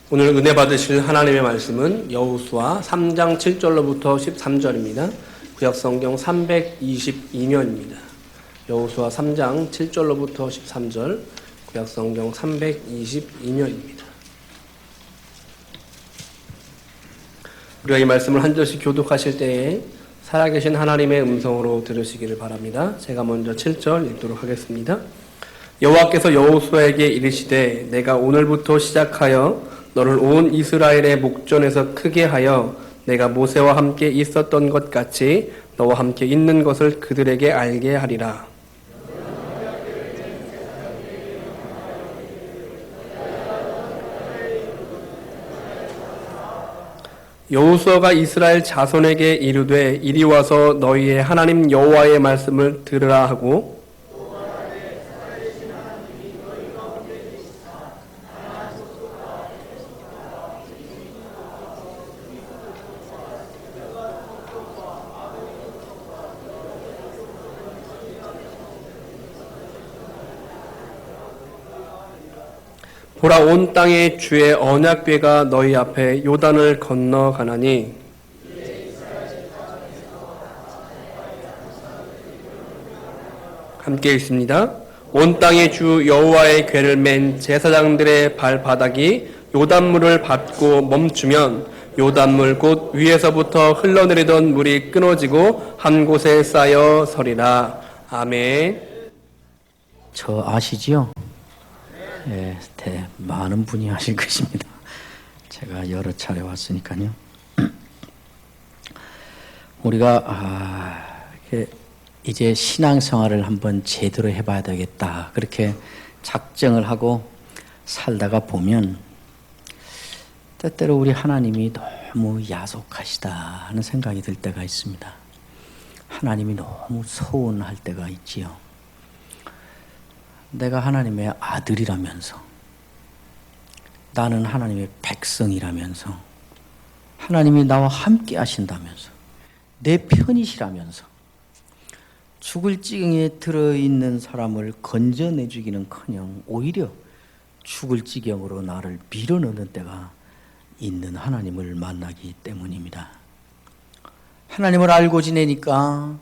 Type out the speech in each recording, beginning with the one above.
오늘 은혜 받으실 하나님의 말씀은 여호수아 3장 7절로부터 13절입니다. 구약성경 322면입니다. 여호수아 3장 7절로부터 13절, 구약성경 322면입니다. 우리가 이 말씀을 한 절씩 교독하실 때에 살아계신 하나님의 음성으로 들으시기를 바랍니다. 제가 먼저 7절 읽도록 하겠습니다. 여호와께서 여호수아에게 이르시되 내가 오늘부터 시작하여 너를 온 이스라엘의 목전에서 크게 하여 내가 모세와 함께 있었던 것 같이 너와 함께 있는 것을 그들에게 알게 하리라. 여호수아가 이스라엘 자손에게 이르되 이리 와서 너희의 하나님 여호와의 말씀을 들으라 하고 보라 온 땅의 주의 언약궤가 너희 앞에 요단을 건너가나니 함께 읽습니다. 온 땅의 주 여호와의 궤를 맨 제사장들의 발바닥이 요단물을 밟고 멈추면 요단물 곧 위에서부터 흘러내리던 물이 끊어지고 한 곳에 쌓여 서리라. 아멘. 저 아시지요? 예, 많은 분이 아실 것입니다. 제가 여러 차례 왔으니까요. 우리가 이제 신앙생활을 한번 제대로 해봐야 되겠다 그렇게 작정을 하고 살다가 보면 때때로 우리 하나님이 너무 야속하시다 하는 생각이 들 때가 있습니다. 하나님이 너무 서운할 때가 있지요. 내가 하나님의 아들이라면서, 나는 하나님의 백성이라면서, 하나님이 나와 함께 하신다면서, 내 편이시라면서 죽을 지경에 들어있는 사람을 건져내주기는커녕 오히려 죽을 지경으로 나를 밀어넣는 때가 있는 하나님을 만나기 때문입니다. 하나님을 알고 지내니까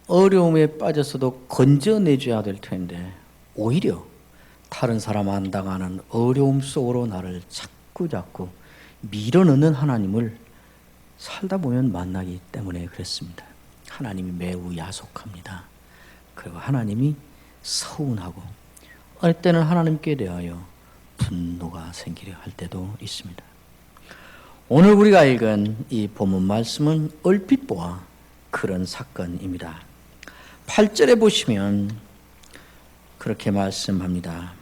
어려움에 빠졌어도 건져내줘야 될 텐데 오히려 다른 사람 안 당하는 어려움 속으로 나를 자꾸 밀어넣는 하나님을 살다 보면 만나기 때문에 그렇습니다. 하나님이 매우 야속합니다. 그리고 하나님이 서운하고 어느 때는 하나님께 대하여 분노가 생기려 할 때도 있습니다. 오늘 우리가 읽은 이 본문 말씀은 얼핏 보아 그런 사건입니다. 8절에 보시면 그렇게 말씀합니다.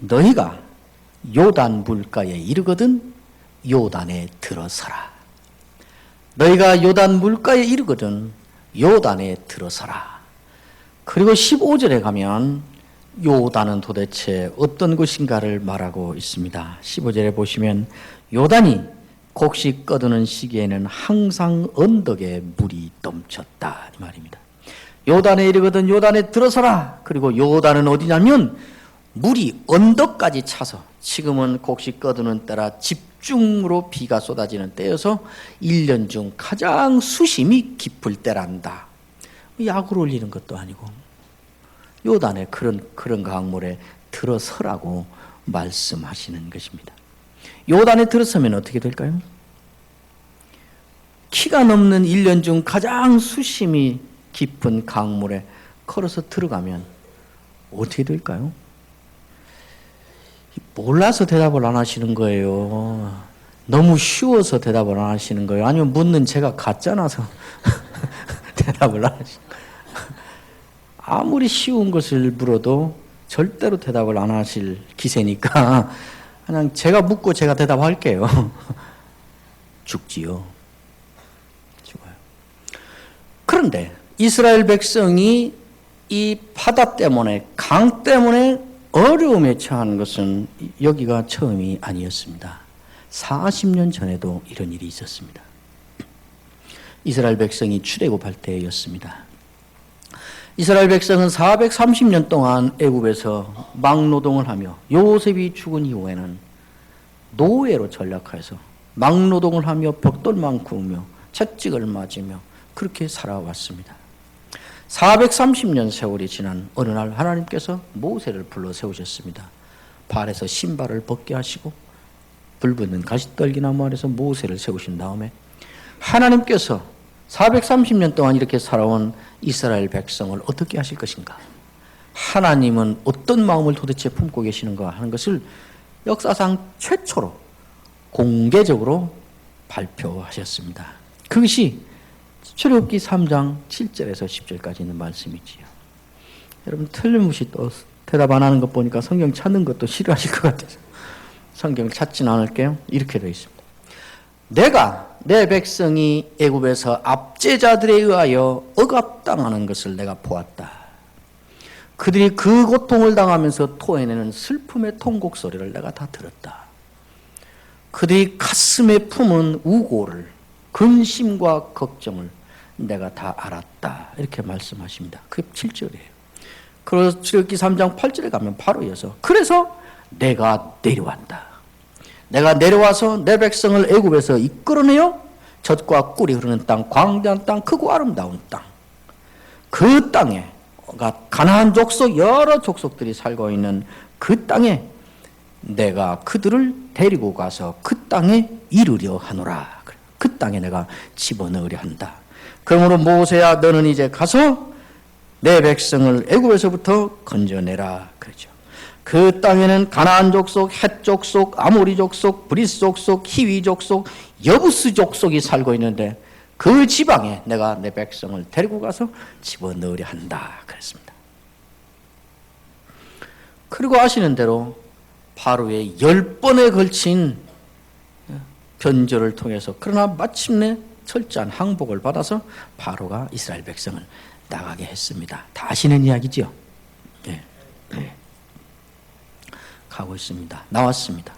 너희가 요단 물가에 이르거든 요단에 들어서라. 너희가 요단 물가에 이르거든 요단에 들어서라. 그리고 15절에 가면 요단은 도대체 어떤 곳인가를 말하고 있습니다. 15절에 보시면 요단이 곡식 거두는 시기에는 항상 언덕에 물이 넘쳤다 이 말입니다. 요단에 이르거든 요단에 들어서라. 그리고 요단은 어디냐면 물이 언덕까지 차서, 지금은 곡식 거두는 때라 집중으로 비가 쏟아지는 때여서 1년 중 가장 수심이 깊을 때란다. 약을 올리는 것도 아니고 요단에 그런 강물에 들어서라고 말씀하시는 것입니다. 요단에 들어서면 어떻게 될까요? 키가 넘는 1년 중 가장 수심이 깊은 강물에 걸어서 들어가면 어떻게 될까요? 몰라서 대답을 안 하시는 거예요. 너무 쉬워서 대답을 안 하시는 거예요. 아니면 묻는 제가 가짜나서 대답을 안 하시는 거예요. 아무리 쉬운 것을 물어도 절대로 대답을 안 하실 기세니까 그냥 제가 묻고 제가 대답할게요. 죽지요. 죽어요. 그런데 이스라엘 백성이 이 바다 때문에, 강 때문에 어려움에 처하는 것은 여기가 처음이 아니었습니다. 40년 전에도 이런 일이 있었습니다. 이스라엘 백성이 출애굽할 때였습니다. 이스라엘 백성은 430년 동안 애굽에서 막노동을 하며 요셉이 죽은 이후에는 노예로 전락해서 막노동을 하며 벽돌만 구우며 채찍을 맞으며 그렇게 살아왔습니다. 430년 세월이 지난 어느 날 하나님께서 모세를 불러 세우셨습니다. 발에서 신발을 벗게 하시고 불붙는 가시떨기나무 아래서 모세를 세우신 다음에 하나님께서 430년 동안 이렇게 살아온 이스라엘 백성을 어떻게 하실 것인가? 하나님은 어떤 마음을 도대체 품고 계시는가 하는 것을 역사상 최초로 공개적으로 발표하셨습니다. 그것이 출애굽기 3장 7절에서 10절까지 있는 말씀이지요. 여러분 틀림없이 또 대답 안 하는 것 보니까 성경 찾는 것도 싫어하실 것 같아서 성경을 찾지는 않을게요. 이렇게 되어 있습니다. 내가 내 백성이 애굽에서 압제자들에 의하여 억압당하는 것을 내가 보았다. 그들이 그 고통을 당하면서 토해내는 슬픔의 통곡 소리를 내가 다 들었다. 그들이 가슴에 품은 우고를, 근심과 걱정을 내가 다 알았다. 이렇게 말씀하십니다. 그게 7절이에요. 그래서 출애굽기 3장 8절에 가면 바로 이어서 그래서 내가 내려왔다. 내가 내려와서 내 백성을 애굽에서 이끌어내어 젖과 꿀이 흐르는 땅, 광대한 땅, 크고 아름다운 땅, 그 땅에 가나안 족속 여러 족속들이 살고 있는 그 땅에 내가 그들을 데리고 가서 그 땅에 이르려 하노라. 그 땅에 내가 집어넣으려 한다. 그러므로 모세야 너는 이제 가서 내 백성을 애굽에서부터 건져내라. 그렇죠. 그 땅에는 가나안 족속, 헷 족속, 아모리 족속, 브리스 족속, 히위 족속, 여부스 족속이 살고 있는데 그 지방에 내가 내 백성을 데리고 가서 집어넣으려 한다. 그랬습니다. 그리고 아시는 대로 바로의 10번에 걸친 변조를 통해서 그러나 마침내 철저한 항복을 받아서 바로가 이스라엘 백성을 나가게 했습니다. 다 아시는 이야기지요. 네. 네. 가고 있습니다. 나왔습니다.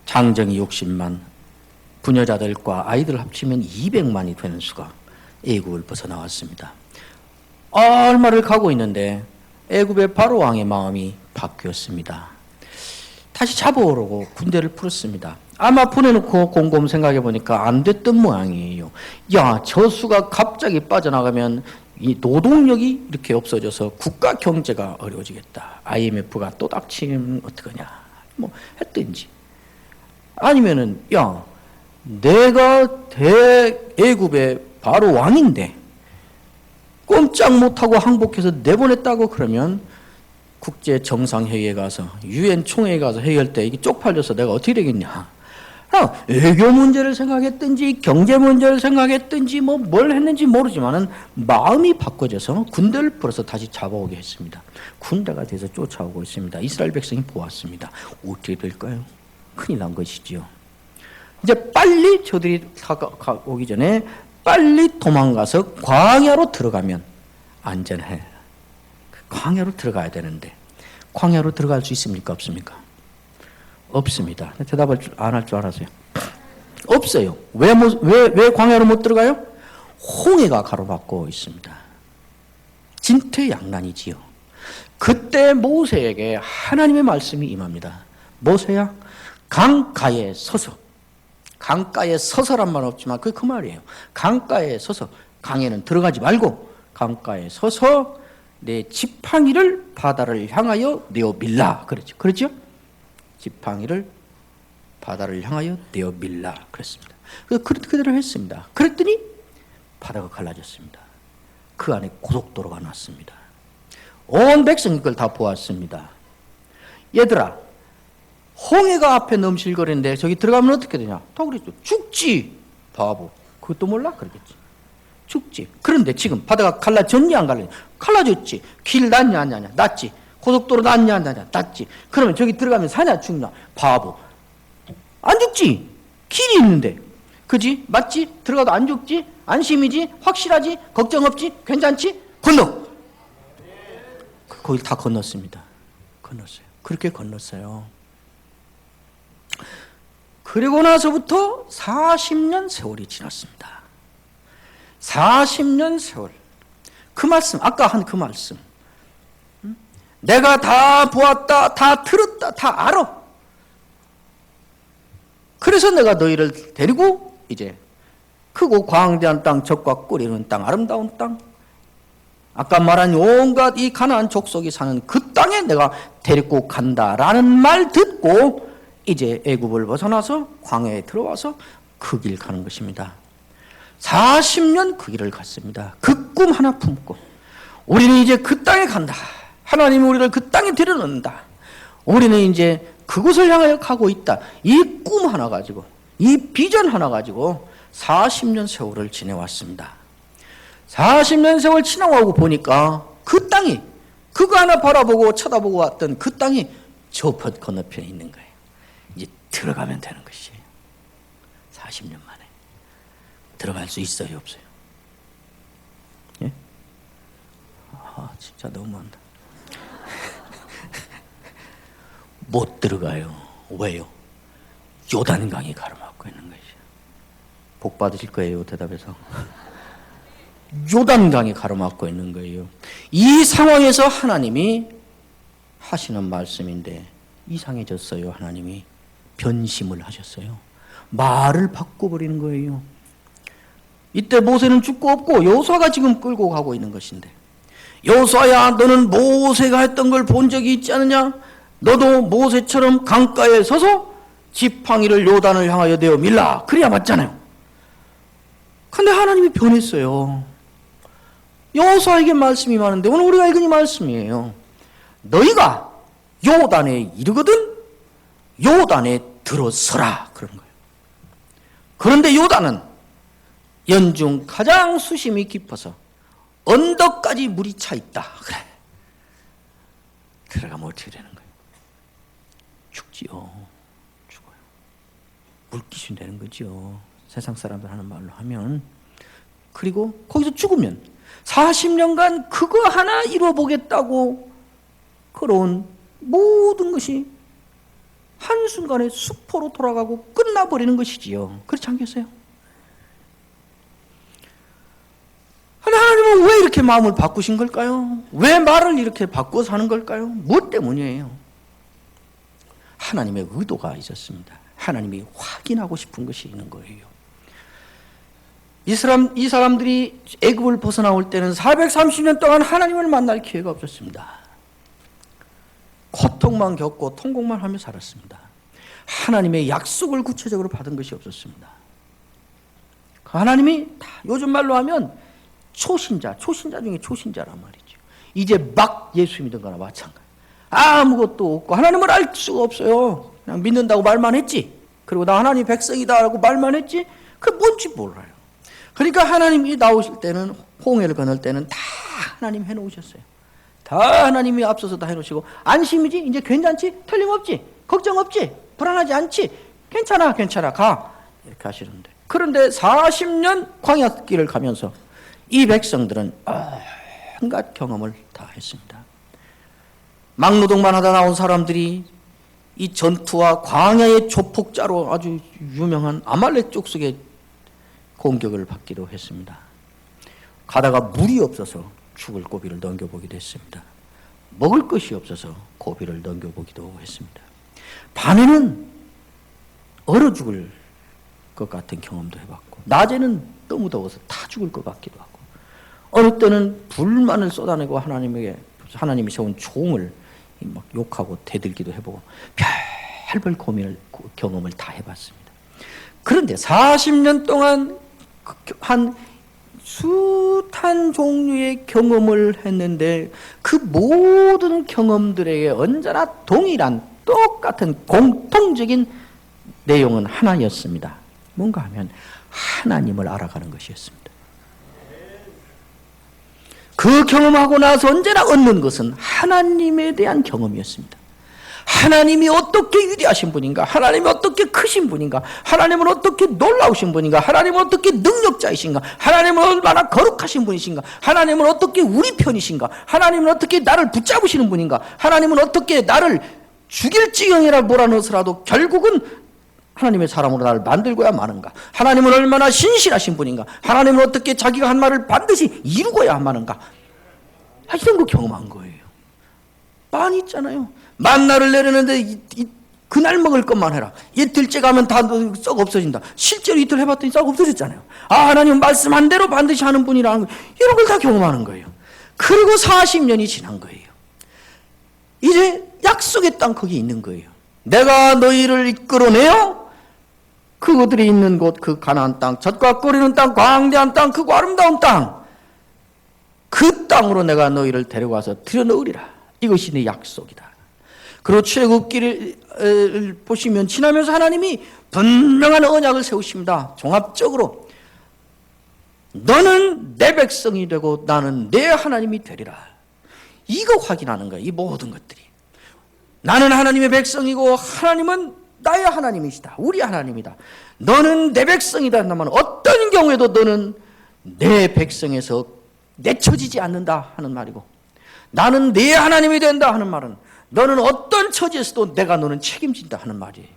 장정이 60만, 부녀자들과 아이들 합치면 200만이 되는 수가 애굽을 벗어나왔습니다. 얼마를 가고 있는데 애굽의 바로 왕의 마음이 바뀌었습니다. 다시 잡아오려고 군대를 풀었습니다. 아마 보내놓고 곰곰 생각해 보니까 안 됐던 모양이에요. 야, 저 수가 갑자기 빠져나가면 이 노동력이 이렇게 없어져서 국가 경제가 어려워지겠다. IMF가 또 닥치면 어떡하냐. 뭐 했든지. 아니면은 야, 내가 대애굽의 바로 왕인데 꼼짝 못하고 항복해서 내보냈다고 그러면 국제 정상회의에 가서 UN 총회에 가서 회의할 때 이게 쪽팔려서 내가 어떻게 되겠냐. 외교 문제를 생각했든지 경제 문제를 생각했든지 뭐 뭘 했는지 모르지만은 마음이 바꿔져서 군대를 풀어서 다시 잡아오게 했습니다. 군대가 돼서 쫓아오고 있습니다. 이스라엘 백성이 보았습니다. 어떻게 될까요? 큰일 난 것이지요. 이제 빨리 저들이 오기 전에 빨리 도망가서 광야로 들어가면 안전해. 광야로 들어가야 되는데 광야로 들어갈 수 있습니까? 없습니까? 없습니다. 대답을 안 할 줄 알았어요. 없어요. 왜 광야로 못 들어가요? 홍해가 가로막고 있습니다. 진퇴양난이지요. 그때 모세에게 하나님의 말씀이 임합니다. 모세야, 강가에 서서. 강가에 서서란 말 없지만 그게 그 말이에요. 강가에 서서, 강에는 들어가지 말고 강가에 서서 내 지팡이를 바다를 향하여 내어 밀라. 그랬죠. 그렇죠? 지팡이를 바다를 향하여 내어 밀라. 그랬습니다. 그대로 했습니다. 그랬더니 바다가 갈라졌습니다. 그 안에 고속도로가 났습니다. 온 백성이 그걸 다 보았습니다. 얘들아, 홍해가 앞에 넘실거리는데 저기 들어가면 어떻게 되냐? 다 그랬죠. 죽지. 바보. 그것도 몰라? 그러겠지. 죽지. 그런데 지금 바다가 갈라졌냐 안 갈라졌냐? 갈라졌지. 길 났냐 안 났냐? 났지. 고속도로 났냐 안 났냐? 났지. 그러면 저기 들어가면 사냐 죽냐? 바보. 안 죽지. 길이 있는데. 그지? 맞지? 들어가도 안 죽지? 안심이지? 확실하지? 걱정 없지? 괜찮지? 건너. 거길 다 건넜습니다. 건넜어요. 그렇게 건넜어요. 그리고 나서부터 40년 세월이 지났습니다. 40년 세월. 그 말씀, 아까 한 그 말씀. 내가 다 보았다, 다 들었다, 다 알아. 그래서 내가 너희를 데리고 이제 크고 광대한 땅, 적과 꿀이는 땅, 아름다운 땅, 아까 말한 온갖 이 가나안 족속이 사는 그 땅에 내가 데리고 간다라는 말 듣고 이제 애굽을 벗어나서 광야에 들어와서 그 길 가는 것입니다. 40년 그 길을 갔습니다. 그 꿈 하나 품고 우리는 이제 그 땅에 간다. 하나님이 우리를 그 땅에 데려놓는다. 우리는 이제 그곳을 향하여 가고 있다. 이 꿈 하나 가지고, 이 비전 하나 가지고 40년 세월을 지내왔습니다. 40년 세월 지나고 보니까 그 땅이, 그거 하나 바라보고 쳐다보고 왔던 그 땅이 저 건너편에 있는 거예요. 이제 들어가면 되는 것이에요. 40년 만에 들어갈 수 있어요, 없어요? 예? 진짜 너무한다. 못 들어가요. 왜요? 요단강이 가로막고 있는 것이에요. 복 받으실 거예요, 대답해서. 요단강이 가로막고 있는 거예요. 이 상황에서 하나님이 하시는 말씀인데 이상해졌어요. 하나님이 변심을 하셨어요. 말을 바꿔버리는 거예요. 이때 모세는 죽고 없고 여호수아가 지금 끌고 가고 있는 것인데, 여호수아야, 너는 모세가 했던 걸 본 적이 있지 않느냐? 너도 모세처럼 강가에 서서 지팡이를 요단을 향하여 내어 밀라. 그래야 맞잖아요. 근데 하나님이 변했어요. 여호수아에게 말씀이 많은데 오늘 우리가 읽은 이 말씀이에요. 너희가 요단에 이르거든 요단에 들어서라, 그런 거예요. 그런데 요단은 연중 가장 수심이 깊어서 언덕까지 물이 차 있다. 그래, 들어가면 어떻게 되는 거예요? 죽지요. 죽어요. 물귀신 되는 거죠. 세상 사람들 하는 말로 하면. 그리고 거기서 죽으면 40년간 그거 하나 이뤄보겠다고 걸어온 모든 것이 한순간에 수포로 돌아가고 끝나버리는 것이지요. 그렇지 않겠어요? 하나님은 왜 이렇게 마음을 바꾸신 걸까요? 왜 말을 이렇게 바꿔서 하는 걸까요? 무엇 때문이에요? 하나님의 의도가 있었습니다. 하나님이 확인하고 싶은 것이 있는 거예요. 이 사람들이 애굽을 벗어나올 때는 430년 동안 하나님을 만날 기회가 없었습니다. 고통만 겪고 통곡만 하며 살았습니다. 하나님의 약속을 구체적으로 받은 것이 없었습니다. 하나님이 다 요즘 말로 하면 초신자 중에 초신자란 말이죠. 이제 막 예수 믿은 거나 마찬가지. 아무것도 없고 하나님을 알 수가 없어요. 그냥 믿는다고 말만 했지. 그리고 나 하나님 백성이다 라고 말만 했지. 그게 뭔지 몰라요. 그러니까 하나님이 나오실 때는, 홍해를 건널 때는 다 하나님 해놓으셨어요. 다 하나님이 앞서서 다 해놓으시고, 안심이지? 이제 괜찮지? 틀림없지? 걱정 없지? 불안하지 않지? 괜찮아 가, 이렇게 하시는데, 그런데 40년 광야길을 가면서 이 백성들은 온갖 경험을 다 했습니다. 막노동만 하다 나온 사람들이 이 전투와 광야의 조폭자로 아주 유명한 아말렉 족속의 공격을 받기도 했습니다. 가다가 물이 없어서 죽을 고비를 넘겨보기도 했습니다. 먹을 것이 없어서 고비를 넘겨보기도 했습니다. 밤에는 얼어 죽을 것 같은 경험도 해봤고, 낮에는 너무 더워서 다 죽을 것 같기도 하고, 어느 때는 불만을 쏟아내고 하나님이 세운 종을 막 욕하고 대들기도 해보고, 별별 경험을 다 해봤습니다. 그런데 40년 동안 한 숱한 종류의 경험을 했는데 그 모든 경험들에게 언제나 동일한 똑같은 공통적인 내용은 하나였습니다. 뭔가 하면 하나님을 알아가는 것이었습니다. 그 경험하고 나서 언제나 얻는 것은 하나님에 대한 경험이었습니다. 하나님이 어떻게 위대하신 분인가, 하나님이 어떻게 크신 분인가, 하나님은 어떻게 놀라우신 분인가, 하나님은 어떻게 능력자이신가, 하나님은 얼마나 거룩하신 분이신가, 하나님은 어떻게 우리 편이신가, 하나님은 어떻게 나를 붙잡으시는 분인가, 하나님은 어떻게 나를 죽일 지경이라 몰아넣어서라도 결국은 하나님의 사람으로 나를 만들고야 마는가, 하나님은 얼마나 신실하신 분인가, 하나님은 어떻게 자기가 한 말을 반드시 이루고야 마는가, 이런 거 경험한 거예요. 많이 있잖아요. 만나를 내리는데 그날 먹을 것만 해라. 이틀째 가면 다 썩 없어진다. 실제로 이틀 해봤더니 썩 없어졌잖아요. 하나님 말씀한 대로 반드시 하는 분이라는 거, 이런 걸 다 경험하는 거예요. 그리고 40년이 지난 거예요. 이제 약속의 땅 거기 있는 거예요. 내가 너희를 이끌어내어 그들이 있는 곳, 그 가나안 땅, 젖과 끓이는 땅, 광대한 땅, 그 아름다운 땅, 그 땅으로 내가 너희를 데려가서 들여놓으리라. 이것이 내 약속이다. 그리고 출애굽기를 보시면 지나면서 하나님이 분명한 언약을 세우십니다. 종합적으로 너는 내 백성이 되고 나는 내 하나님이 되리라. 이거 확인하는 거예요. 이 모든 것들이. 나는 하나님의 백성이고 하나님은 나의 하나님이시다. 우리 하나님이다. 너는 내 백성이다 한다면 어떤 경우에도 너는 내 백성에서 내쳐지지 않는다 하는 말이고, 나는 내 하나님이 된다 하는 말은 너는 어떤 처지에서도 내가 너는 책임진다 하는 말이에요.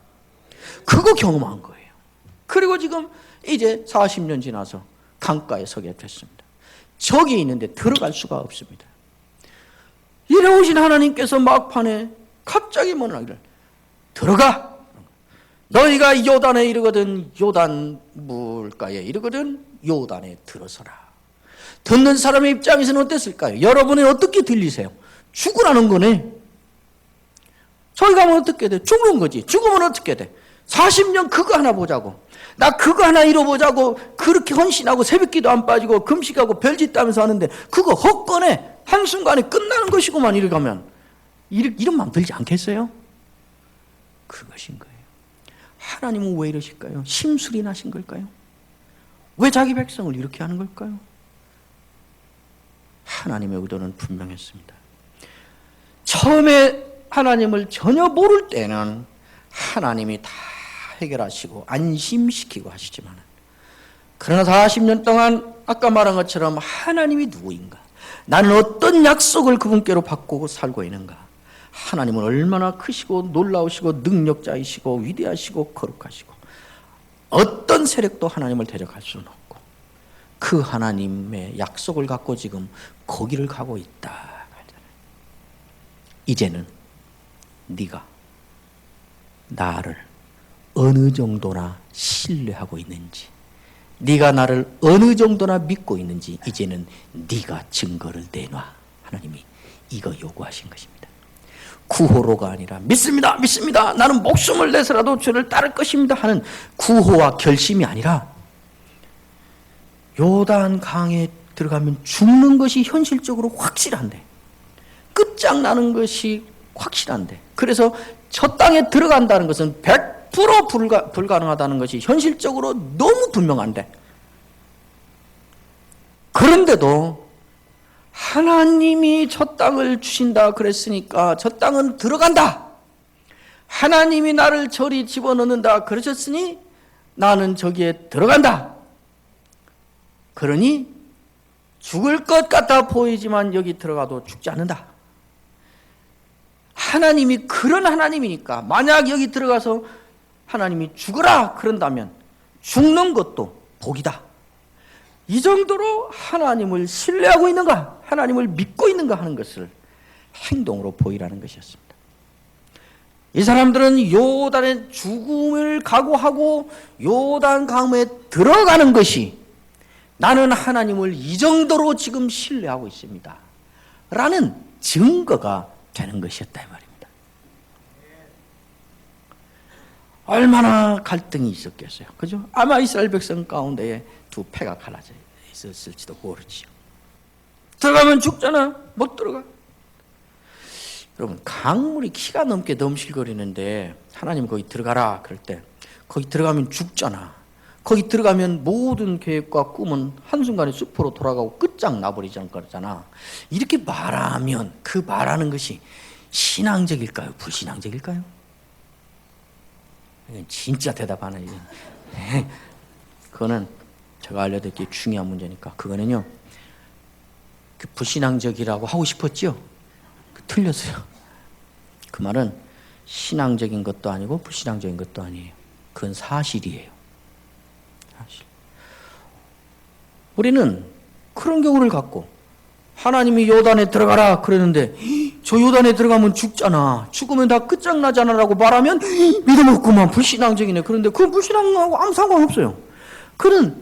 그거 경험한 거예요. 그리고 지금 이제 40년 지나서 강가에 서게 됐습니다. 저기 있는데 들어갈 수가 없습니다. 이래오신 하나님께서 막판에 갑자기 뭐라기를 들어가. 너희가 요단에 이르거든 요단 물가에 이르거든 요단에 들어서라. 듣는 사람의 입장에서는 어땠을까요? 여러분이 어떻게 들리세요? 죽으라는 거네. 저기 가면 어떻게 돼? 죽는 거지. 죽으면 어떻게 돼? 40년 그거 하나 보자고. 나 그거 하나 이뤄보자고 그렇게 헌신하고 새벽기도 안 빠지고 금식하고 별짓 따면서 하는데 그거 헛거네. 한순간에 끝나는 것이고만 이렇게 가면 이런 마음 들지 않겠어요? 그것인 거예요. 하나님은 왜 이러실까요? 심술이 나신 걸까요? 왜 자기 백성을 이렇게 하는 걸까요? 하나님의 의도는 분명했습니다. 처음에 하나님을 전혀 모를 때는 하나님이 다 해결하시고 안심시키고 하시지만, 그러나 40년 동안 아까 말한 것처럼 하나님이 누구인가, 나는 어떤 약속을 그분께로 받고 살고 있는가, 하나님은 얼마나 크시고 놀라우시고 능력자이시고 위대하시고 거룩하시고 어떤 세력도 하나님을 대적할 수는 없고 그 하나님의 약속을 갖고 지금 거기를 가고 있다. 이제는 네가 나를 어느 정도나 신뢰하고 있는지, 네가 나를 어느 정도나 믿고 있는지 이제는 네가 증거를 내놔. 하나님이 이거 요구하신 것입니다. 구호로가 아니라 믿습니다, 믿습니다, 나는 목숨을 내서라도 주를 따를 것입니다 하는 구호와 결심이 아니라 요단 강에 들어가면 죽는 것이 현실적으로 확실한데, 끝장나는 것이 확실한데, 그래서 저 땅에 들어간다는 것은 100% 불가능하다는 것이 현실적으로 너무 분명한데, 그런데도 하나님이 저 땅을 주신다 그랬으니까 저 땅은 들어간다. 하나님이 나를 저리 집어넣는다 그러셨으니 나는 저기에 들어간다. 그러니 죽을 것 같아 보이지만 여기 들어가도 죽지 않는다. 하나님이 그런 하나님이니까 만약 여기 들어가서 하나님이 죽으라 그런다면 죽는 것도 복이다. 이 정도로 하나님을 신뢰하고 있는가, 하나님을 믿고 있는가 하는 것을 행동으로 보이라는 것이었습니다. 이 사람들은 요단의 죽음을 각오하고 요단 강에 들어가는 것이 나는 하나님을 이 정도로 지금 신뢰하고 있습니다 라는 증거가 되는 것이었다 이 말입니다. 얼마나 갈등이 있었겠어요. 그죠? 아마 이스라엘 백성 가운데에 두 패가 갈라져 있었을지도 모르지요. 들어가면 죽잖아. 못 들어가. 여러분, 강물이 키가 넘게 넘실거리는데 하나님 거기 들어가라 그럴 때 거기 들어가면 죽잖아. 거기 들어가면 모든 계획과 꿈은 한순간에 숲으로 돌아가고 끝장나버리지 거잖아. 이렇게 말하면 그 말하는 것이 신앙적일까요? 불신앙적일까요? 이건 진짜 대답 안 해요. 그거는 제가 알려드릴게 중요한 문제니까. 그거는요, 그 불신앙적이라고 하고 싶었죠? 틀렸어요. 그 말은 신앙적인 것도 아니고 불신앙적인 것도 아니에요. 그건 사실이에요. 사실. 우리는 그런 경우를 갖고 하나님이 요단에 들어가라 그랬는데 저 요단에 들어가면 죽잖아. 죽으면 다 끝장나잖아 라고 말하면 믿음 없구만, 불신앙적이네. 그런데 그건 불신앙하고 아무 상관없어요. 그는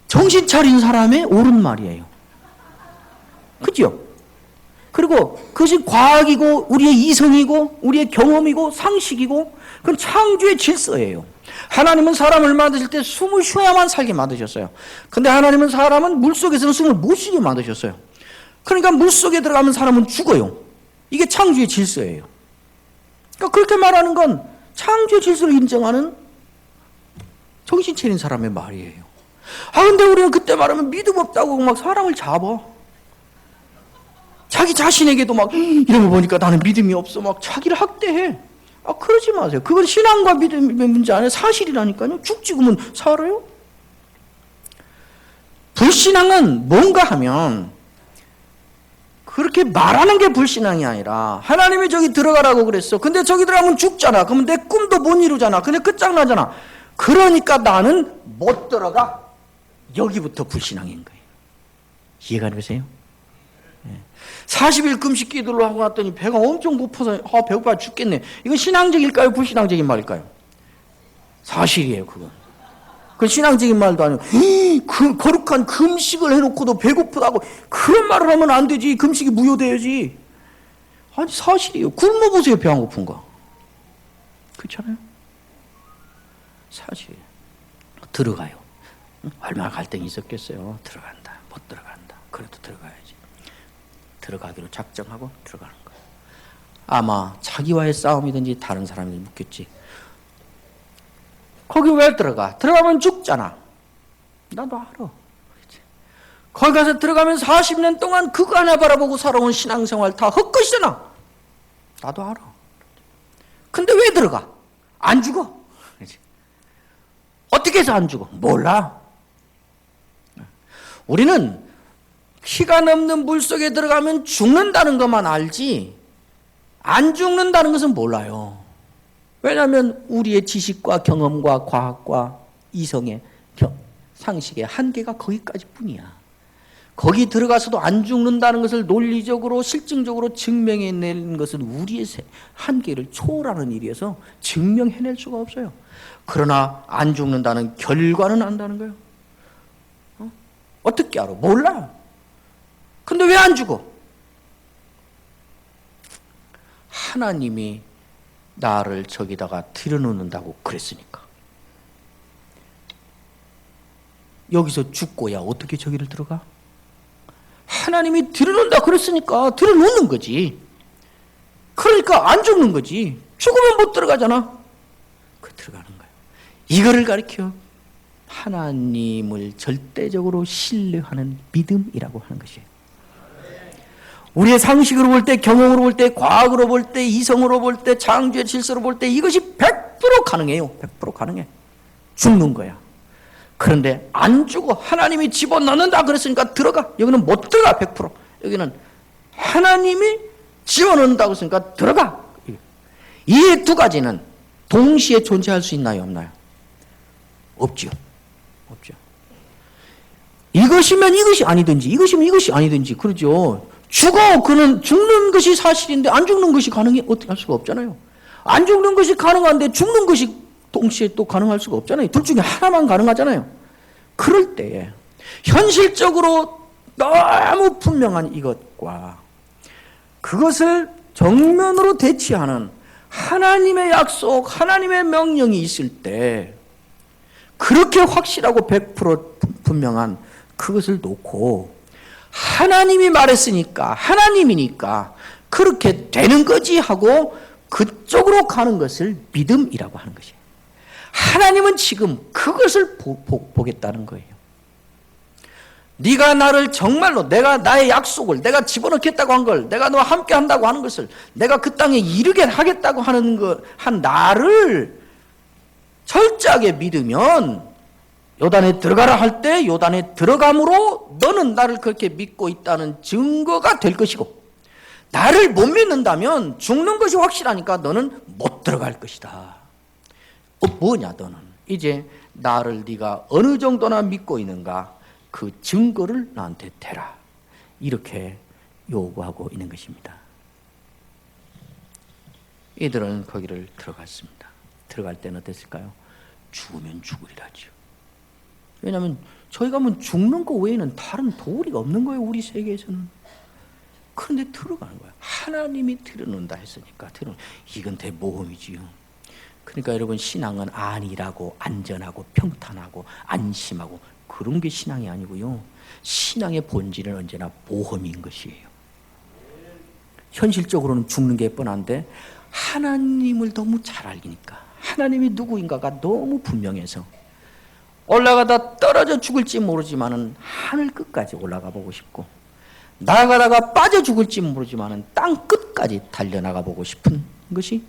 정신 차린 사람의 옳은 말이에요. 그죠? 그리고 그것이 과학이고 우리의 이성이고 우리의 경험이고 상식이고 그건 창조의 질서예요. 하나님은 사람을 만드실 때 숨을 쉬어야만 살게 만드셨어요. 근데 하나님은 사람은 물속에서는 숨을 못 쉬게 만드셨어요. 그러니까 물속에 들어가면 사람은 죽어요. 이게 창조의 질서예요. 그러니까 그렇게 말하는 건 창조의 질서를 인정하는 정신 차린 사람의 말이에요. 근데 우리는 그때 말하면 믿음 없다고 막 사람을 잡아. 자기 자신에게도 막 이런 거 보니까 나는 믿음이 없어 막 자기를 학대해. 그러지 마세요. 그건 신앙과 믿음의 문제 아니에요. 사실이라니까요. 죽지 그러면 살아요? 불신앙은 뭔가 하면 그렇게 말하는 게 불신앙이 아니라 하나님이 저기 들어가라고 그랬어. 근데 저기 들어가면 죽잖아. 그러면 내 꿈도 못 이루잖아. 근데 끝장나잖아. 그러니까 나는 못 들어가. 여기부터 불신앙인 거예요. 이해가 되세요? 40일 금식 기도를 하고 났더니 배가 엄청 고파서 배고파 죽겠네. 이건 신앙적일까요? 불신앙적인 말일까요? 사실이에요. 그건 신앙적인 말도 아니고 그 거룩한 금식을 해놓고도 배고프다고 그런 말을 하면 안 되지. 금식이 무효돼야지. 아니 사실이에요. 굶어보세요. 배 안 고픈 거. 그렇잖아요. 사실이에요. 들어가요. 얼마나 갈등이 있었겠어요. 들어간다. 못 들어간다. 그래도 들어가야지. 들어가기로 작정하고 들어가는 거예요. 아마 자기와의 싸움이든지 다른 사람이 묻겠지. 거기 왜 들어가? 들어가면 죽잖아. 나도 알아. 그렇지? 거기 가서 들어가면 40년 동안 그거 하나 바라보고 살아온 신앙생활 다 헛것이잖아. 나도 알아. 근데 왜 들어가? 안 죽어. 그렇지? 어떻게 해서 안 죽어? 몰라. 우리는 피가 넘는 물속에 들어가면 죽는다는 것만 알지 안 죽는다는 것은 몰라요. 왜냐하면 우리의 지식과 경험과 과학과 이성의 상식의 한계가 거기까지 뿐이야. 거기 들어가서도 안 죽는다는 것을 논리적으로 실증적으로 증명해내는 것은 우리의 한계를 초월하는 일이어서 증명해낼 수가 없어요. 그러나 안 죽는다는 결과는 안다는 거예요. 어떻게 알아? 몰라. 근데 왜 안 죽어? 하나님이 나를 저기다가 들여놓는다고 그랬으니까. 여기서 죽고야 어떻게 저기를 들어가? 하나님이 들여놓는다 그랬으니까 들여놓는 거지. 그러니까 안 죽는 거지. 죽으면 못 들어가잖아. 그 들어가는 거예요. 이거를 가리켜 하나님을 절대적으로 신뢰하는 믿음이라고 하는 것이에요. 우리의 상식으로 볼 때, 경험으로 볼 때, 과학으로 볼 때, 이성으로 볼 때, 창조의 질서로 볼 때 이것이 100% 가능해요. 100% 가능해. 죽는 거야. 그런데 안 죽어. 하나님이 집어넣는다 그랬으니까 들어가. 여기는 못 들어가. 100%. 여기는 하나님이 집어넣는다고 했으니까 들어가. 이 두 가지는 동시에 존재할 수 있나요? 없나요? 없죠. 없죠. 이것이면 이것이 아니든지 이것이면 이것이 아니든지 그러죠. 죽어. 그는 죽는 것이 사실인데 안 죽는 것이 가능해? 어떻게 할 수가 없잖아요. 안 죽는 것이 가능한데 죽는 것이 동시에 또 가능할 수가 없잖아요. 둘 중에 하나만 가능하잖아요. 그럴 때에 현실적으로 너무 분명한 이것과 그것을 정면으로 대치하는 하나님의 약속, 하나님의 명령이 있을 때 그렇게 확실하고 100% 분명한 그것을 놓고 하나님이 말했으니까 하나님이니까 그렇게 되는 거지 하고 그쪽으로 가는 것을 믿음이라고 하는 것이에요. 하나님은 지금 그것을 보겠다는 거예요. 네가 나를 정말로 내가 나의 약속을 내가 집어넣겠다고 한 걸 내가 너와 함께 한다고 하는 것을 내가 그 땅에 이르게 하겠다고 한 나를 철저하게 믿으면 요단에 들어가라 할 때 요단에 들어감으로 너는 나를 그렇게 믿고 있다는 증거가 될 것이고 나를 못 믿는다면 죽는 것이 확실하니까 너는 못 들어갈 것이다. 뭐냐 너는 이제 나를 네가 어느 정도나 믿고 있는가 그 증거를 나한테 대라. 이렇게 요구하고 있는 것입니다. 이들은 거기를 들어갔습니다. 들어갈 때는 어땠을까요? 죽으면 죽으리라죠. 왜냐하면 저희가 뭐 죽는 거 외에는 다른 도리가 없는 거예요. 우리 세계에서는. 그런데 들어가는 거예요. 하나님이 들어놓는다 했으니까 이건 대모험이지요. 그러니까 여러분, 신앙은 안일하고 안전하고 평탄하고 안심하고 그런 게 신앙이 아니고요. 신앙의 본질은 언제나 모험인 것이에요. 현실적으로는 죽는 게 뻔한데 하나님을 너무 잘 알기니까, 하나님이 누구인가가 너무 분명해서 올라가다 떨어져 죽을지 모르지만은 하늘 끝까지 올라가 보고 싶고, 나아가다가 빠져 죽을지 모르지만은 땅 끝까지 달려나가 보고 싶은 것이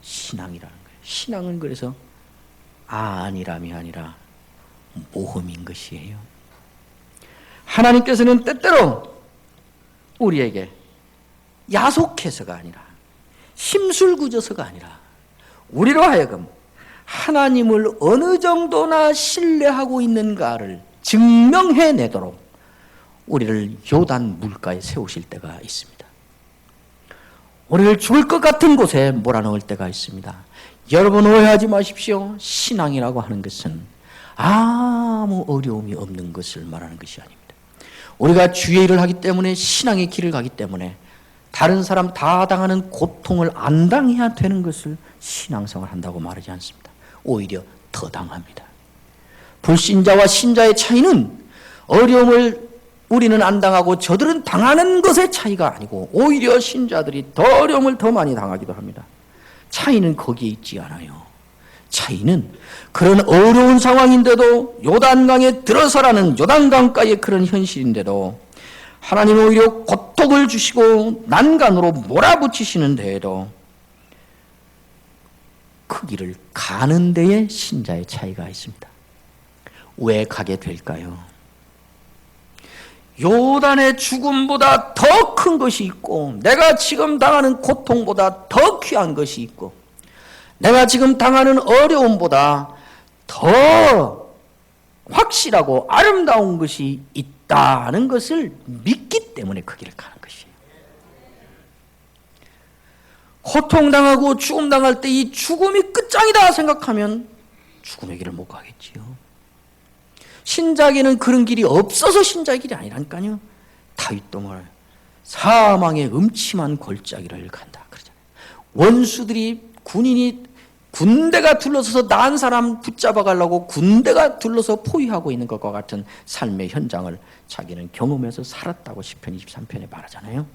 신앙이라는 거예요. 신앙은 그래서 안일함이 아니라 모험인 것이에요. 하나님께서는 때때로 우리에게 야속해서가 아니라 심술궂어서가 아니라 우리로 하여금 하나님을 어느 정도나 신뢰하고 있는가를 증명해내도록 우리를 요단 물가에 세우실 때가 있습니다. 우리를 죽을 것 같은 곳에 몰아넣을 때가 있습니다. 여러분, 오해하지 마십시오. 신앙이라고 하는 것은 아무 어려움이 없는 것을 말하는 것이 아닙니다. 우리가 주의 일을 하기 때문에, 신앙의 길을 가기 때문에 다른 사람 다 당하는 고통을 안 당해야 되는 것을 신앙생활 한다고 말하지 않습니다. 오히려 더 당합니다. 불신자와 신자의 차이는 어려움을 우리는 안 당하고 저들은 당하는 것의 차이가 아니고 오히려 신자들이 더 어려움을 더 많이 당하기도 합니다. 차이는 거기에 있지 않아요. 차이는 그런 어려운 상황인데도 요단강에 들어서라는 요단강가의 그런 현실인데도 하나님은 오히려 고통을 주시고 난간으로 몰아붙이시는 데에도 그 길을 가는 데에 신자의 차이가 있습니다. 왜 가게 될까요? 요단의 죽음보다 더 큰 것이 있고, 내가 지금 당하는 고통보다 더 귀한 것이 있고, 내가 지금 당하는 어려움보다 더 확실하고 아름다운 것이 있다는 것을 믿기 때문에 그 길을 가는 것이에요. 고통당하고 죽음당할 때 이 죽음이 끝장이다 생각하면 죽음의 길을 못 가겠지요. 신자에게는 그런 길이 없어서 신자의 길이 아니라니까요. 다윗도 말해요. 사망의 음침한 골짜기를 간다 그러잖아요. 원수들이, 군인이 군대가 둘러서서 난 사람 붙잡아 가려고 군대가 둘러서 포위하고 있는 것과 같은 삶의 현장을 자기는 경험해서 살았다고 시편 23편에 말하잖아요.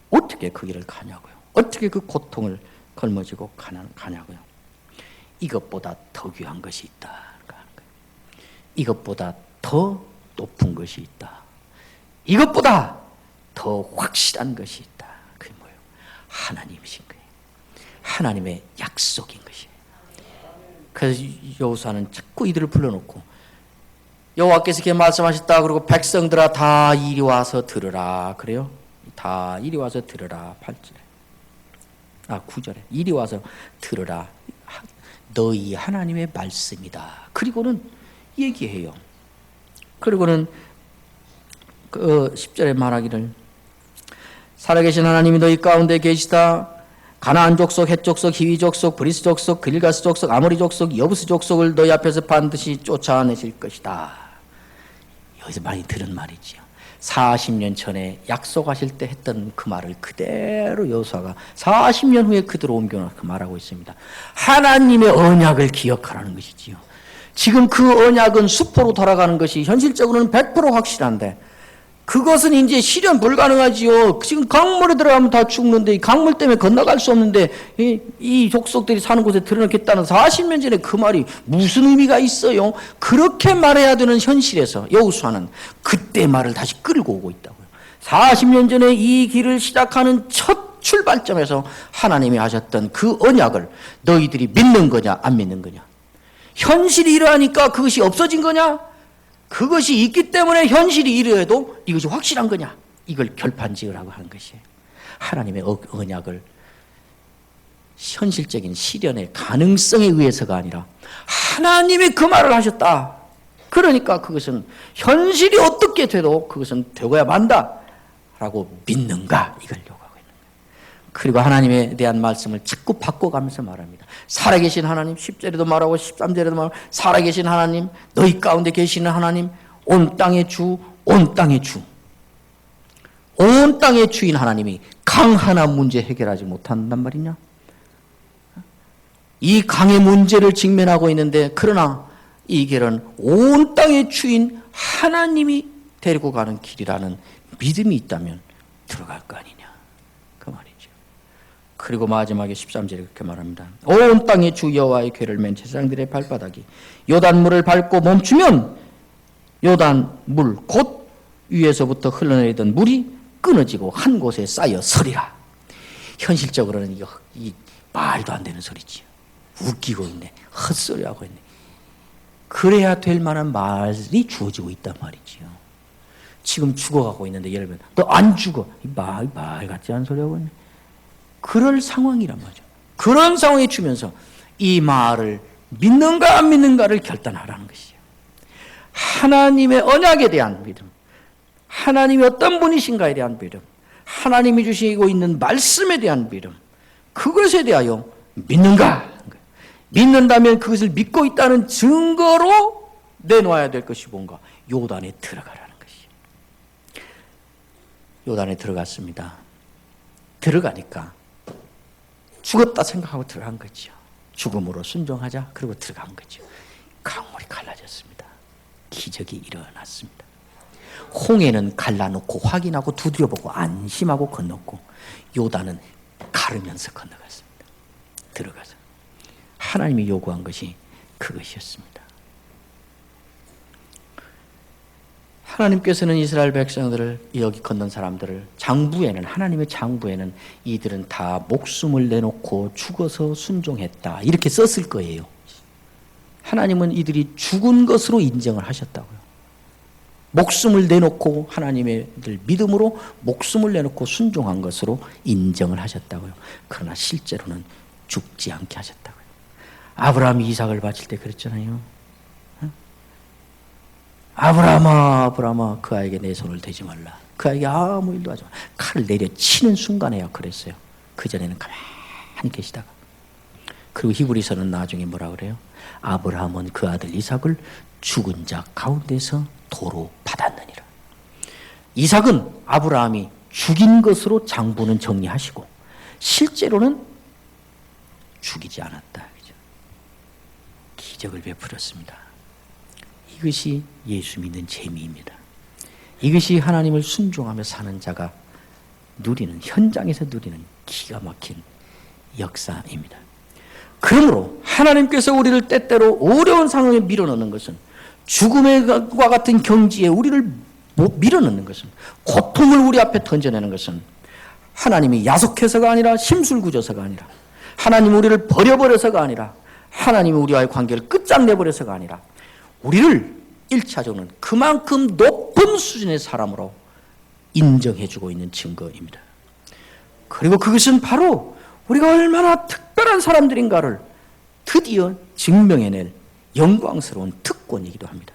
어떻게 그 길을 가냐고요. 어떻게 그 고통을 걸머지고 가냐고요. 이것보다 더 귀한 것이 있다. 이것보다 더 높은 것이 있다. 이것보다 더 확실한 것이 있다. 그게 뭐예요? 하나님이신 거예요. 하나님의 약속인 것이에요. 그래서 여호수아는 자꾸 이들을 불러놓고 여호와께서 이렇게 말씀하셨다. 그리고 백성들아 다 이리 와서 들으라. 그래요? 다 이리 와서 들으라. 8절에. 9절에. 이리 와서 들으라. 너희 하나님의 말씀이다. 그리고는 얘기해요. 그리고는 그 10절에 말하기를 살아계신 하나님이 너희 가운데 계시다. 가나안 족속, 헷 족속, 히위 족속, 브리스 족속, 길가스 족속, 아모리 족속, 여부스 족속을 너희 앞에서 반드시 쫓아내실 것이다. 여기서 많이 들은 말이지요. 40년 전에 약속하실 때 했던 그 말을 그대로 여호수아가 40년 후에 그대로 옮겨놓고 그 말하고 있습니다. 하나님의 언약을 기억하라는 것이지요. 지금 그 언약은 수포로 돌아가는 것이 현실적으로는 100% 확실한데 그것은 이제 실현 불가능하지요. 지금 강물에 들어가면 다 죽는데 이 강물 때문에 건너갈 수 없는데 이 족속들이 사는 곳에 들어놓겠다는 40년 전에 그 말이 무슨 의미가 있어요? 그렇게 말해야 되는 현실에서 여호수아는 그때 말을 다시 끌고 오고 있다고요. 40년 전에 이 길을 시작하는 첫 출발점에서 하나님이 하셨던 그 언약을 너희들이 믿는 거냐 안 믿는 거냐. 현실이 이러하니까 그것이 없어진 거냐? 그것이 있기 때문에 현실이 이러해도 이것이 확실한 거냐? 이걸 결판지으라고 하는 것이에요. 하나님의 언약을 현실적인 실현의 가능성에 의해서가 아니라 하나님이 그 말을 하셨다. 그러니까 그것은 현실이 어떻게 돼도 그것은 되고야 만다라고 믿는가, 이걸 요구하고 있는 거예요. 그리고 하나님에 대한 말씀을 자꾸 바꿔가면서 말합니다. 살아계신 하나님, 10절에도 말하고 13절에도 말하고, 살아계신 하나님, 너희 가운데 계시는 하나님, 온 땅의 주, 온 땅의 주, 온 땅의 주인 하나님이 강 하나 문제 해결하지 못한단 말이냐? 이 강의 문제를 직면하고 있는데, 그러나 이 길은 온 땅의 주인 하나님이 데리고 가는 길이라는 믿음이 있다면 들어갈 거 아니냐, 그 말이죠. 그리고 마지막에 13절에 그렇게 말합니다. 온 땅의 주 여호와의 궤를 맨 제사장들의 발바닥이 요단물을 밟고 멈추면 요단물 곧 위에서부터 흘러내리던 물이 끊어지고 한 곳에 쌓여 서리라. 현실적으로는 이 말도 안 되는 소리지요. 웃기고 있네, 헛소리하고 있네. 그래야 될 만한 말이 주어지고 있단 말이지요. 지금 죽어가고 있는데 여러분, 너 안 죽어, 말 같지 않은 소리 하고 있네. 그럴 상황이란 말이죠. 그런 상황에 주면서 이 말을 믿는가 안 믿는가를 결단하라는 것이에요. 하나님의 언약에 대한 믿음, 하나님이 어떤 분이신가에 대한 믿음, 하나님이 주시고 있는 말씀에 대한 믿음, 그것에 대하여 믿는가? 믿는다면 그것을 믿고 있다는 증거로 내놓아야 될 것이 뭔가? 요단에 들어가라는 것이에요. 요단에 들어갔습니다. 들어가니까 죽었다 생각하고 들어간 거죠. 죽음으로 순종하자. 그리고 들어간 거죠. 강물이 갈라졌습니다. 기적이 일어났습니다. 홍해는 갈라놓고 확인하고 두드려보고 안심하고 건넜고, 요단은 가르면서 건너갔습니다. 들어가서 하나님이 요구한 것이 그것이었습니다. 하나님께서는 이스라엘 백성들을, 여기 건넌 사람들을, 장부에는, 하나님의 장부에는 이들은 다 목숨을 내놓고 죽어서 순종했다, 이렇게 썼을 거예요. 하나님은 이들이 죽은 것으로 인정을 하셨다고요. 목숨을 내놓고, 하나님의 믿음으로 목숨을 내놓고 순종한 것으로 인정을 하셨다고요. 그러나 실제로는 죽지 않게 하셨다고요. 아브라함이 이삭을 바칠 때 그랬잖아요. 아브라함아, 아브라함아, 그 아이에게 내 손을 대지 말라. 그 아이에게 아무 일도 하지 말라. 칼을 내려치는 순간에야 그랬어요. 그전에는 가만히 계시다가. 그리고 히브리서는 나중에 뭐라 그래요? 아브라함은 그 아들 이삭을 죽은 자 가운데서 도로 받았느니라. 이삭은 아브라함이 죽인 것으로 장부는 정리하시고, 실제로는 죽이지 않았다. 그죠? 기적을 베풀었습니다. 이것이 예수 믿는 재미입니다. 이것이 하나님을 순종하며 사는 자가 누리는, 현장에서 누리는 기가 막힌 역사입니다. 그러므로 하나님께서 우리를 때때로 어려운 상황에 밀어넣는 것은, 죽음과 같은 경지에 우리를 밀어넣는 것은, 고통을 우리 앞에 던져내는 것은 하나님이 야속해서가 아니라, 심술구져서가 아니라, 하나님이 우리를 버려버려서가 아니라, 하나님이 우리와의 관계를 끝장내버려서가 아니라, 우리를 1차적으로는 그만큼 높은 수준의 사람으로 인정해주고 있는 증거입니다. 그리고 그것은 바로 우리가 얼마나 특별한 사람들인가를 드디어 증명해낼 영광스러운 특권이기도 합니다.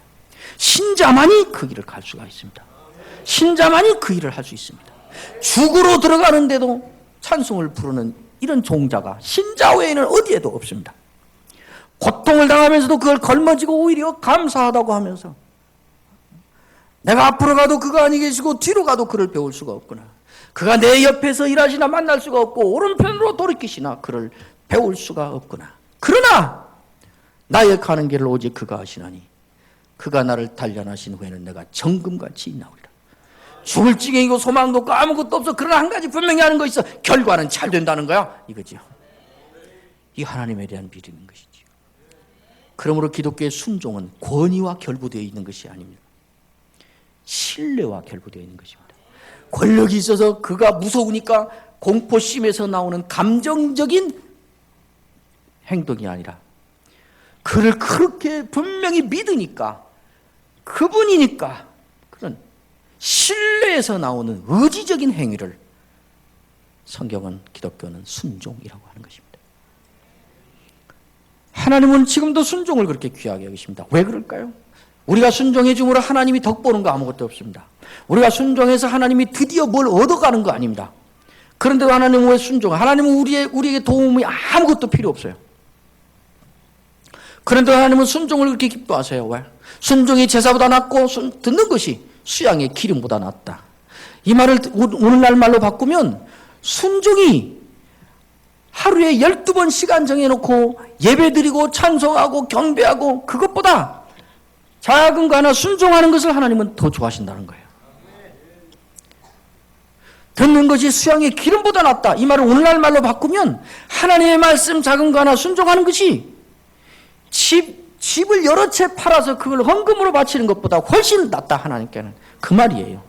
신자만이 그 길을 갈 수가 있습니다. 신자만이 그 일을 할 수 있습니다. 죽으로 들어가는데도 찬송을 부르는 이런 종자가 신자 외에는 어디에도 없습니다. 고통을 당하면서도 그걸 걸머지고 오히려 감사하다고 하면서, 내가 앞으로 가도 그가 아니 계시고 뒤로 가도 그를 배울 수가 없구나, 그가 내 옆에서 일하시나 만날 수가 없고 오른편으로 돌이키시나 그를 배울 수가 없구나, 그러나 나의 가는 길을 오직 그가 하시나니 그가 나를 단련하신 후에는 내가 정금같이 나오리라. 죽을 지경이고 소망도 없고 아무것도 없어. 그러나 한 가지 분명히 하는 거 있어. 결과는 잘 된다는 거야, 이거죠. 이 하나님에 대한 믿음인 것이죠. 그러므로 기독교의 순종은 권위와 결부되어 있는 것이 아닙니다. 신뢰와 결부되어 있는 것입니다. 권력이 있어서 그가 무서우니까 공포심에서 나오는 감정적인 행동이 아니라, 그를 그렇게 분명히 믿으니까, 그분이니까, 그런 신뢰에서 나오는 의지적인 행위를 성경은, 기독교는 순종이라고 하는 것입니다. 하나님은 지금도 순종을 그렇게 귀하게 여기십니다. 왜 그럴까요? 우리가 순종해 줌으로 하나님이 덕 보는 거 아무것도 없습니다. 우리가 순종해서 하나님이 드디어 뭘 얻어가는 거 아닙니다. 그런데도 하나님은 왜 순종? 하나님은 우리에게 도움이 아무것도 필요 없어요. 그런데 하나님은 순종을 그렇게 기뻐하세요. 왜? 순종이 제사보다 낫고 듣는 것이 수양의 기름보다 낫다. 이 말을 오늘날 말로 바꾸면 순종이 하루에 12번 시간 정해놓고 예배드리고 찬송하고 경배하고 그것보다 작은 거 하나 순종하는 것을 하나님은 더 좋아하신다는 거예요. 듣는 것이 수양의 기름보다 낫다. 이 말을 오늘날 말로 바꾸면 하나님의 말씀 작은 거 하나 순종하는 것이 집을 여러 채 팔아서 그걸 헌금으로 바치는 것보다 훨씬 낫다. 하나님께는 그 말이에요.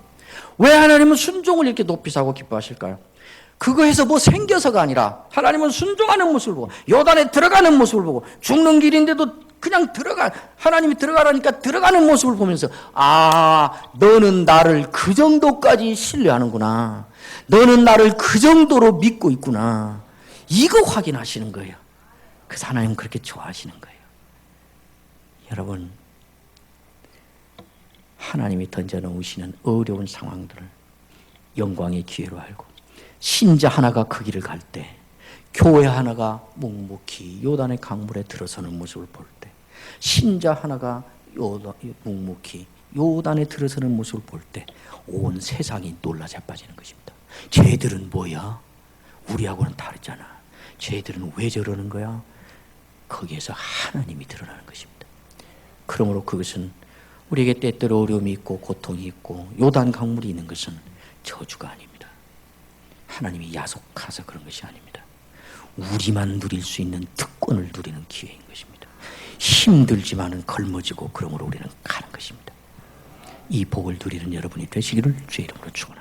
왜 하나님은 순종을 이렇게 높이 사고 기뻐하실까요? 그거 해서 뭐 생겨서가 아니라 하나님은 순종하는 모습을 보고 요단에 들어가는 모습을 보고 죽는 길인데도 그냥 하나님이 들어가라니까 들어가는 모습을 보면서 너는 나를 그 정도까지 신뢰하는구나. 너는 나를 그 정도로 믿고 있구나. 이거 확인하시는 거예요. 그래서 하나님은 그렇게 좋아하시는 거예요. 여러분, 하나님이 던져놓으시는 어려운 상황들을 영광의 기회로 알고 신자 하나가 그 길을 갈 때, 교회 하나가 묵묵히 요단의 강물에 들어서는 모습을 볼 때, 신자 하나가 묵묵히 요단에 들어서는 모습을 볼 때 온 세상이 놀라 자빠지는 것입니다. 쟤들은 뭐야? 우리하고는 다르잖아. 쟤들은 왜 저러는 거야? 거기에서 하나님이 드러나는 것입니다. 그러므로 그것은 우리에게 때때로 어려움이 있고 고통이 있고 요단 강물이 있는 것은 저주가 아닙니다. 하나님이 야속하서 그런 것이 아닙니다. 우리만 누릴 수 있는 특권을 누리는 기회인 것입니다. 힘들지만은 걸머지고 그러므로 우리는 가는 것입니다. 이 복을 누리는 여러분이 되시기를 주의 이름으로 축원합니다.